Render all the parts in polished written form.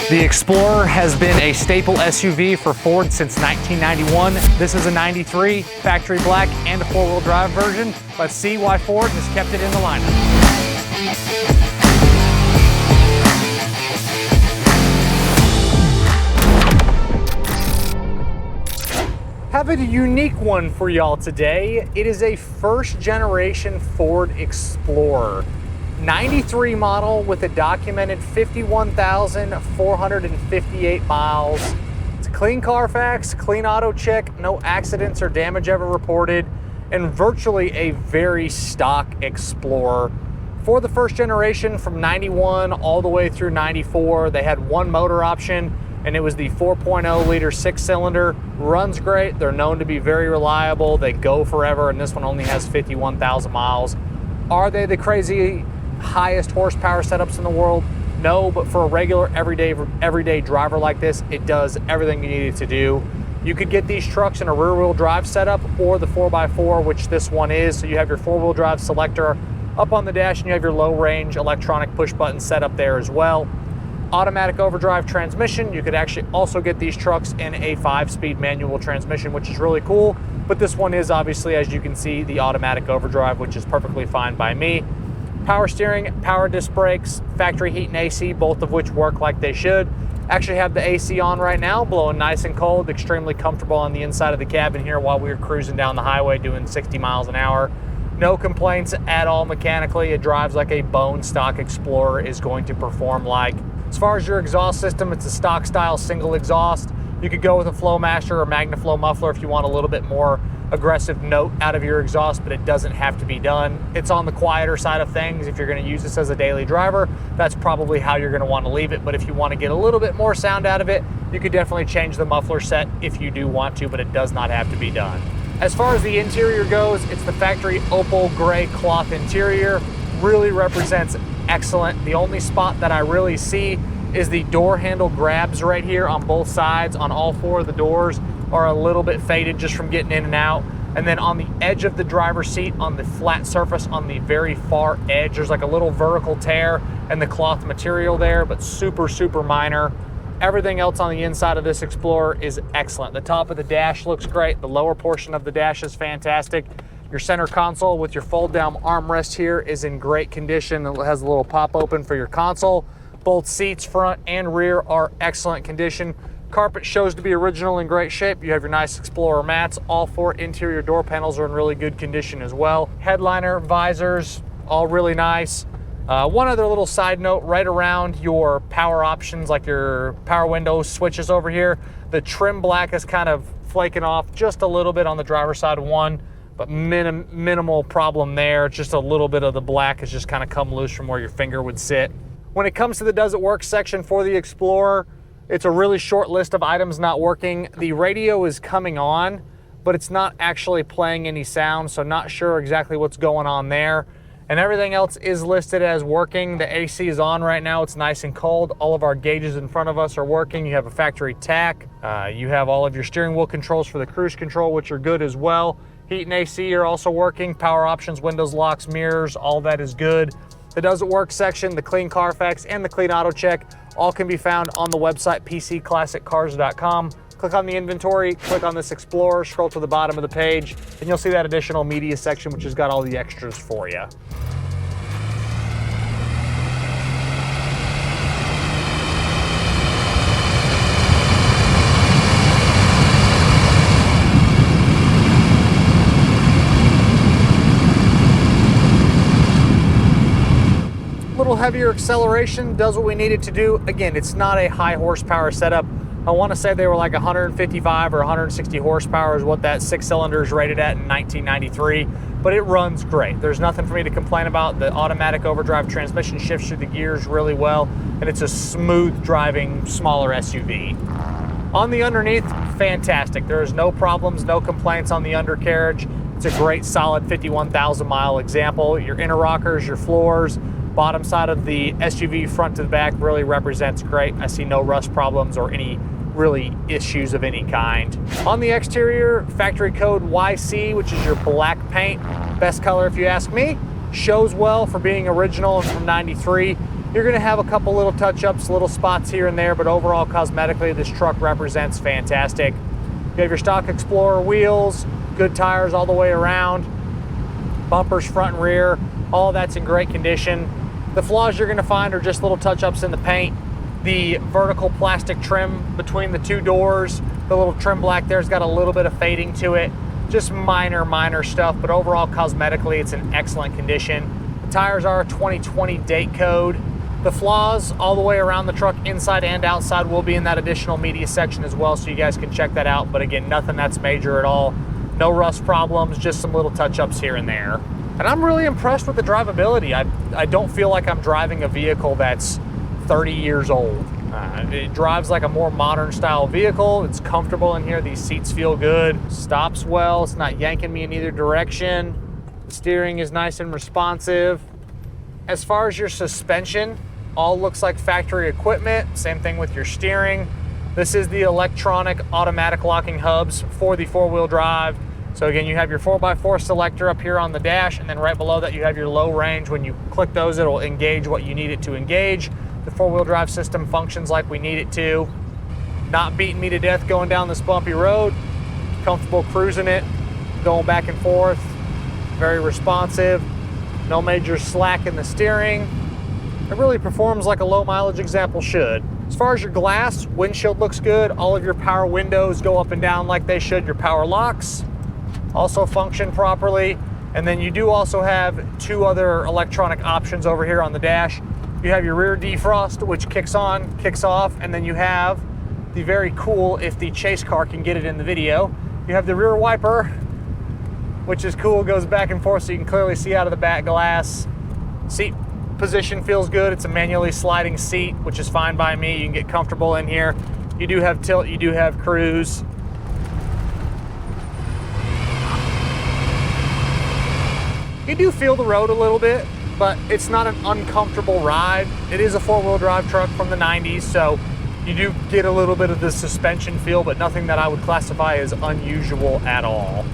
The Explorer has been a staple SUV for Ford since 1991. This is a 93, factory black, and a four-wheel drive version. Let's see why Ford has kept it in the lineup. Have a unique one for y'all today. It is a first generation Ford Explorer. 93 model with a documented 51,458 miles. It's a clean Carfax, clean auto check, no accidents or damage ever reported, and virtually a very stock Explorer. For the first generation from 91 all the way through 94, they had one motor option, and it was the 4.0 liter 6-cylinder. Runs great, they're known to be very reliable, they go forever, and this one only has 51,000 miles. Are they the crazy highest horsepower setups in the world? No, but for a regular everyday driver like this, it does everything you need it to do. You could get these trucks in a rear-wheel drive setup or the 4x4, which this one is. So you have your four-wheel drive selector up on the dash, and you have your low-range electronic push-button setup there as well. Automatic overdrive transmission. You could actually also get these trucks in a 5-speed manual transmission, which is really cool. But this one is obviously, as you can see, the automatic overdrive, which is perfectly fine by me. Power steering, power disc brakes, factory heat and AC, both of which work like they should. Actually have the AC on right now, blowing nice and cold, extremely comfortable on the inside of the cabin here while we're cruising down the highway doing 60 miles an hour. No complaints at all mechanically. It drives like a bone stock Explorer is going to perform like. As far as your exhaust system, it's a stock style single exhaust. You could go with a Flowmaster or MagnaFlow muffler if you want a little bit more aggressive note out of your exhaust, but it doesn't have to be done. It's on the quieter side of things. If you're going to use this as a daily driver, that's probably how you're going to want to leave it. But if you want to get a little bit more sound out of it, you could definitely change the muffler set if you do want to, but it does not have to be done. As far as the interior goes, it's the factory Opal gray cloth interior. Really represents excellent. The only spot that I really see is the door handle grabs right here on both sides. On all four of the doors are a little bit faded just from getting in and out. And then on the edge of the driver's seat, on the flat surface on the very far edge, there's like a little vertical tear in the cloth material there, but super, super minor. Everything else on the inside of this Explorer is excellent. The top of the dash looks great. The lower portion of the dash is fantastic. Your center console with your fold down armrest here is in great condition. It has a little pop open for your console. Both seats, front and rear, are excellent condition. Carpet shows to be original and great shape. You have your nice Explorer mats. All four interior door panels are in really good condition as well. Headliner, visors, all really nice. One other little side note, right around your power options, like your power window switches over here, the trim black is kind of flaking off just a little bit on the driver's side one, but minimal problem there. Just a little bit of the black has just kind of come loose from where your finger would sit. When it comes to the Does It Work section for the Explorer, it's a really short list of items not working. The radio is coming on, but it's not actually playing any sound, so not sure exactly what's going on there. And everything else is listed as working. The AC is on right now. It's nice and cold. All of our gauges in front of us are working. You have a factory tach. You have all of your steering wheel controls for the cruise control, which are good as well. Heat and AC are also working. Power options, windows, locks, mirrors, all that is good. The Does It Work section, the clean Carfax and the clean auto check, all can be found on the website pcclassiccars.com. Click on the inventory, click on this Explorer, scroll to the bottom of the page, and you'll see that additional media section, which has got all the extras for you. Little heavier acceleration, does what we need it to do. Again, it's not a high horsepower setup. I want to say they were like 155 or 160 horsepower is what that 6-cylinder is rated at in 1993, but it runs great. There's nothing for me to complain about. The automatic overdrive transmission shifts through the gears really well, and it's a smooth driving, smaller SUV. On the underneath, fantastic. There is no problems, no complaints on the undercarriage. It's a great solid 51,000 mile example. Your inner rockers, your floors, bottom side of the SUV front to the back really represents great. I see no rust problems or any really issues of any kind. On the exterior, factory code YC, which is your black paint. Best color if you ask me. Shows well for being original and from 93. You're gonna have a couple little touch-ups, little spots here and there, but overall cosmetically, this truck represents fantastic. You have your stock Explorer wheels, good tires all the way around, bumpers front and rear, all that's in great condition. The flaws you're gonna find are just little touch-ups in the paint, the vertical plastic trim between the two doors, the little trim black there's got a little bit of fading to it, just minor stuff, but overall cosmetically it's in excellent condition. The tires are a 2020 date code. The flaws all the way around the truck, inside and outside, will be in that additional media section as well, so you guys can check that out. But again, nothing that's major at all. No rust problems, just some little touch-ups here and there. And I'm really impressed with the drivability. I don't feel like I'm driving a vehicle that's 30 years old. It drives like a more modern style vehicle. It's comfortable in here. These seats feel good. Stops well. It's not yanking me in either direction. The steering is nice and responsive. As far as your suspension, all looks like factory equipment. Same thing with your steering. This is the electronic automatic locking hubs for the four-wheel drive. So again, you have your 4x4 selector up here on the dash, and then right below that you have your low range. When you click those, it'll engage what you need it to engage. The four-wheel drive system functions like we need it to. Not beating me to death going down this bumpy road. Comfortable cruising it, going back and forth. Very responsive. No major slack in the steering. It really performs like a low mileage example should. As far as your glass, windshield looks good. All of your power windows go up and down like they should. Your power locks also function properly. And then you do also have two other electronic options over here on the dash. You have your rear defrost, which kicks on, kicks off, and then you have the very cool, if the chase car can get it in the video, you have the rear wiper, which is cool, goes back and forth so you can clearly see out of the back glass. Seat position feels good. It's a manually sliding seat, which is fine by me. You can get comfortable in here. You do have tilt, you do have cruise. You do feel the road a little bit, but it's not an uncomfortable ride. It is a four-wheel drive truck from the 90s, so you do get a little bit of the suspension feel, but nothing that I would classify as unusual at all.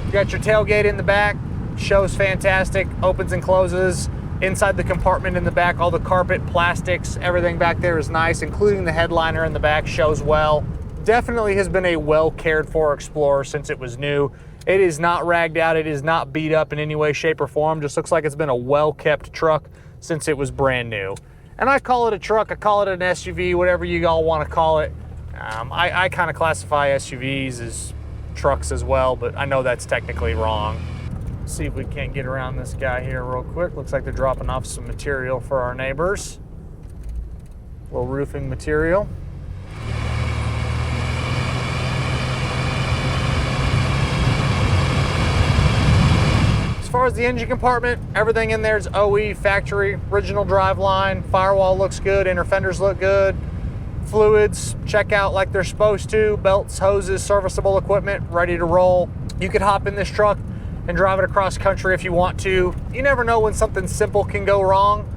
You got your tailgate in the back, shows fantastic, opens and closes. Inside the compartment in the back, all the carpet, plastics, everything back there is nice, including the headliner in the back shows well. Definitely has been a well cared for Explorer since it was new. It is not ragged out, it is not beat up in any way, shape, or form. Just looks like it's been a well-kept truck since it was brand new. And I call it a truck, I call it an SUV, whatever you all want to call it. I kind of classify SUVs as trucks as well, but I know that's technically wrong. Let's see if we can't get around this guy here real quick. Looks like they're dropping off some material for our neighbors. A little roofing material. As far as the engine compartment, everything in there is OE factory, original driveline. Firewall looks good, inner fenders look good. Fluids check out like they're supposed to. Belts, hoses, serviceable equipment, ready to roll. You could hop in this truck and drive it across country if you want to. You never know when something simple can go wrong.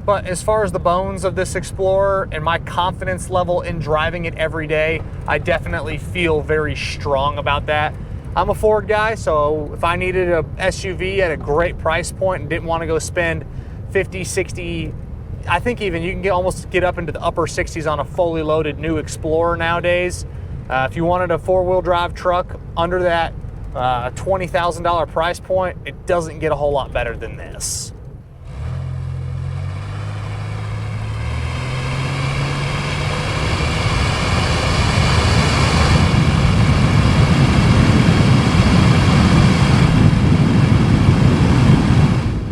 But as far as the bones of this Explorer and my confidence level in driving it every day, I definitely feel very strong about that. I'm a Ford guy, so if I needed a SUV at a great price point and didn't want to go spend 50, 60, I think even you can almost get up into the upper 60s on a fully loaded new Explorer nowadays. If you wanted a four-wheel drive truck under that $20,000 price point, it doesn't get a whole lot better than this.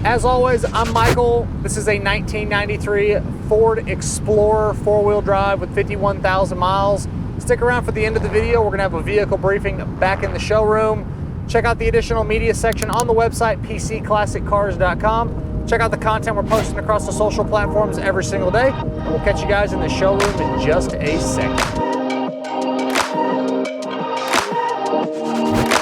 As always, I'm Michael. This is a 1993 Ford Explorer four-wheel drive with 51,000 miles. Stick around for the end of the video. We're gonna have a vehicle briefing back in the showroom. Check out the additional media section on the website, pcclassiccars.com. Check out the content we're posting across the social platforms every single day. And we'll catch you guys in the showroom in just a second.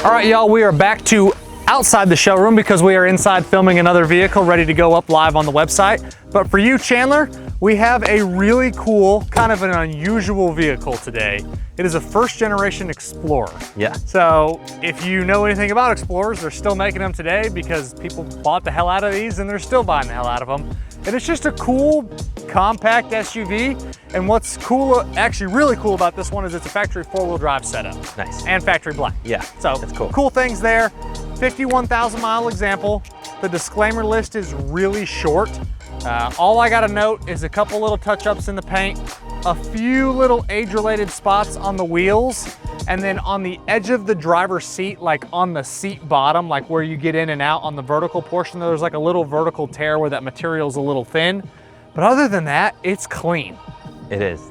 All right, y'all, we are back to outside the showroom because we are inside filming another vehicle ready to go up live on the website. But for you, Chandler, we have a really cool, kind of an unusual vehicle today. It is a first generation Explorer. Yeah. So if you know anything about Explorers, they're still making them today because people bought the hell out of these and they're still buying the hell out of them. And it's just a cool, compact SUV. And what's cool, actually really cool about this one is it's a factory 4-wheel drive setup. Nice. And factory black. Yeah, so that's cool. Cool things there. 51,000 mile example. The disclaimer list is really short. All I gotta note is a couple little touch-ups in the paint, a few little age-related spots on the wheels, and then on the edge of the driver's seat, like on the seat bottom, like where you get in and out on the vertical portion, there's like a little vertical tear where that material's a little thin. But other than that, it's clean. It is.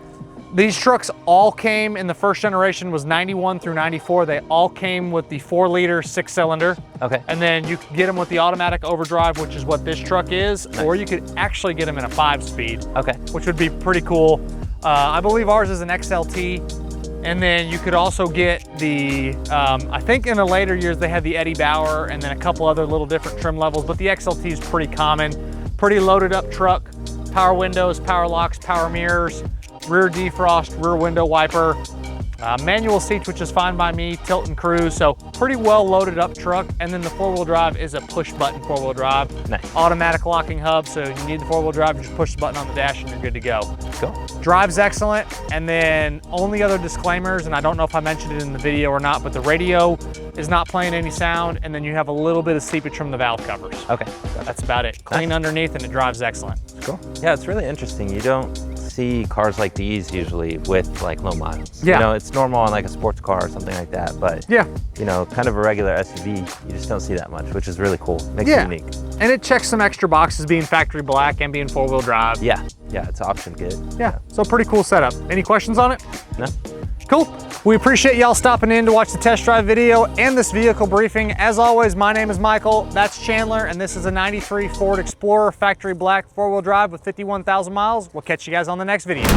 These trucks all came in the first generation, was 91 through 94. They all came with the 4-liter 6-cylinder. Okay. And then you could get them with the automatic overdrive, which is what this truck is, nice. Or you could actually get them in a 5-speed. Okay. Which would be pretty cool. I believe ours is an XLT. And then you could also get the, I think in the later years they had the Eddie Bauer and then a couple other little different trim levels, but the XLT is pretty common. Pretty loaded up truck. Power windows, power locks, power mirrors, rear defrost, rear window wiper, manual seats, which is fine by me, tilt and cruise, so pretty well loaded up truck. And then the 4-wheel drive is a push button 4-wheel drive. Nice. Automatic locking hub, so you need the 4-wheel drive, you just push the button on the dash and you're good to go. Cool. Drive's excellent. And then only other disclaimers, and I don't know if I mentioned it in the video or not, but the radio is not playing any sound, and then you have a little bit of seepage from the valve covers. Okay. That's about it. Clean underneath and it drives excellent. Cool. Yeah, it's really interesting. You don't see cars like these usually with like low miles. Yeah. You know, it's normal on like a sports car or something like that, but yeah, you know, kind of a regular SUV, you just don't see that much, which is really cool. Makes it unique. And it checks some extra boxes being factory black and being 4-wheel drive. Yeah, yeah, it's option good. Yeah, so pretty cool setup. Any questions on it? No. Cool. We appreciate y'all stopping in to watch the test drive video and this vehicle briefing. As always, my name is Michael, that's Chandler, and this is a 93 Ford Explorer factory black 4-wheel drive with 51,000 miles. We'll catch you guys on the next video.